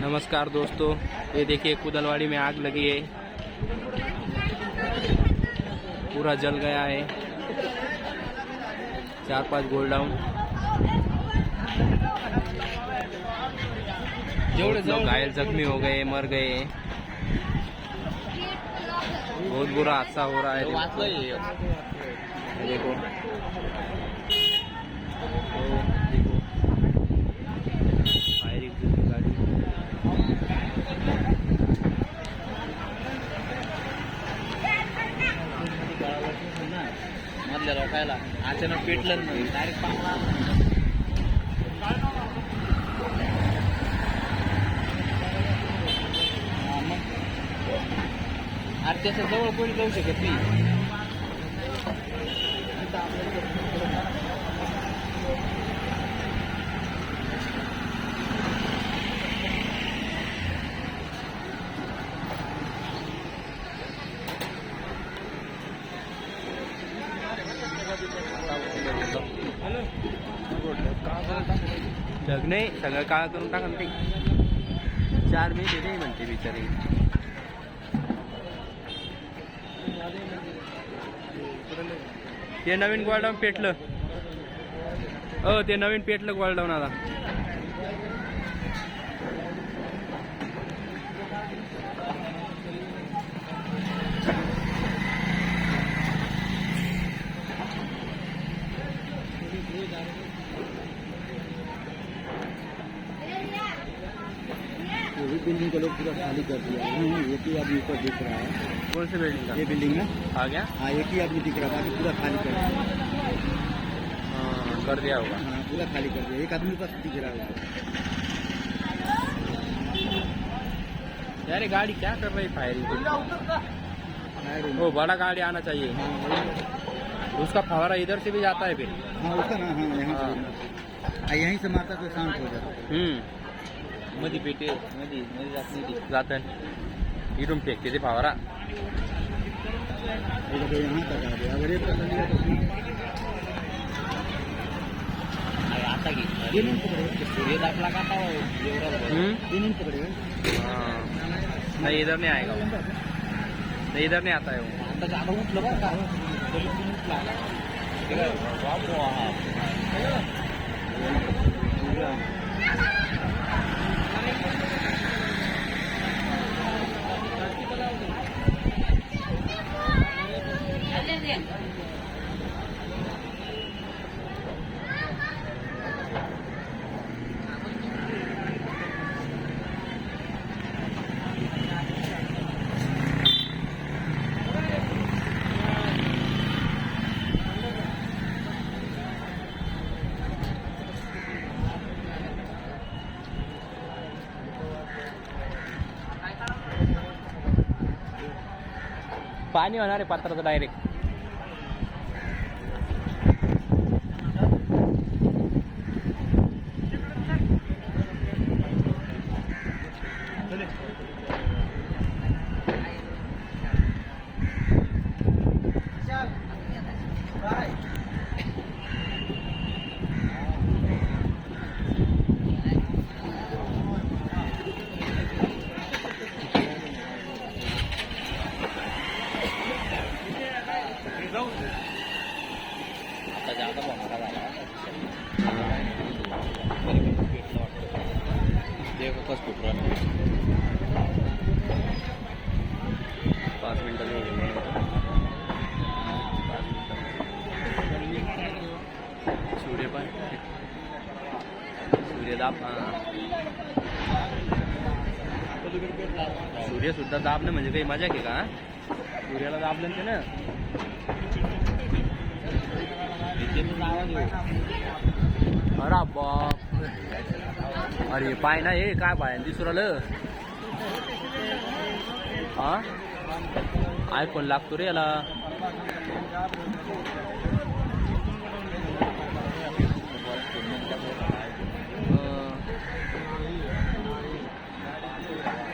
नमस्कार दोस्तों, ये देखिए कुदलवाड़ी में आग लगी है। पूरा जल गया है। 4-5 गोडाउन लोग घायल जख्मी हो गए, मर गए। बहुत बुरा हादसा हो रहा है। देखो फायर एक्सिट की गाड़ी। मधल्या लोकायला अचानक पेटलं डायरेक्ट पांगला। अरे त्याच्या जवळ कोणी जाऊ शकत नाही। ढग नाही, सगळं काळ करून टाका ते। 4 महिने नाही म्हणते बिचारी। ते नवीन गोडाऊन पेटलं। ते नवीन पेटलं गोडाऊन आता। बिल्डिंग को लोग पूरा खाली कर दिया है। एक ही आदमी ऊपर दिख रहा है। कौन सी बिल्डिंग का? ये बिल्डिंग है आ गया। हाँ, एक ही आदमी दिख रहा है, बाकी पूरा खाली कर दिया। हाँ, कर दिया होगा। हाँ, पूरा खाली कर दिया। एक आदमी बस दिख रहा है। यार गाड़ी क्या कर रही फायरिंग? वो बड़ा गाड़ी आना चाहिए। उसका फवारा इधर से भी जाता है फिर। हाँ, उसका ना, हाँ यहाँ से यहीं से मारता तो शांत हो जाता। मध्ये पेटे मध्ये जात नाही, जात इथून फेकते ते फवारा। यहाँ तक आ गया। अगर एक आता की सूर्य दाखला का पकड़ेगा। नहीं इधर नहीं आएगा वो। नहीं इधर नहीं आता है वो। आता ज़्यादा उठलं बरं का। पाणी होणार आहे पात्राचं डायरेक्ट। आता जाता भोंगडा झाला। देवच कुठला 5 मिनिटं सूर्यपान सूर्यदाब। सूर्य सुद्धा दाबणं म्हणजे काही मजा आहे का? सूर्याला दाबलं ते ना। अरे बाप, अरे पाय ना हे काय पाय दिसू राहिलं। हा आयफोन लागतो रे याला।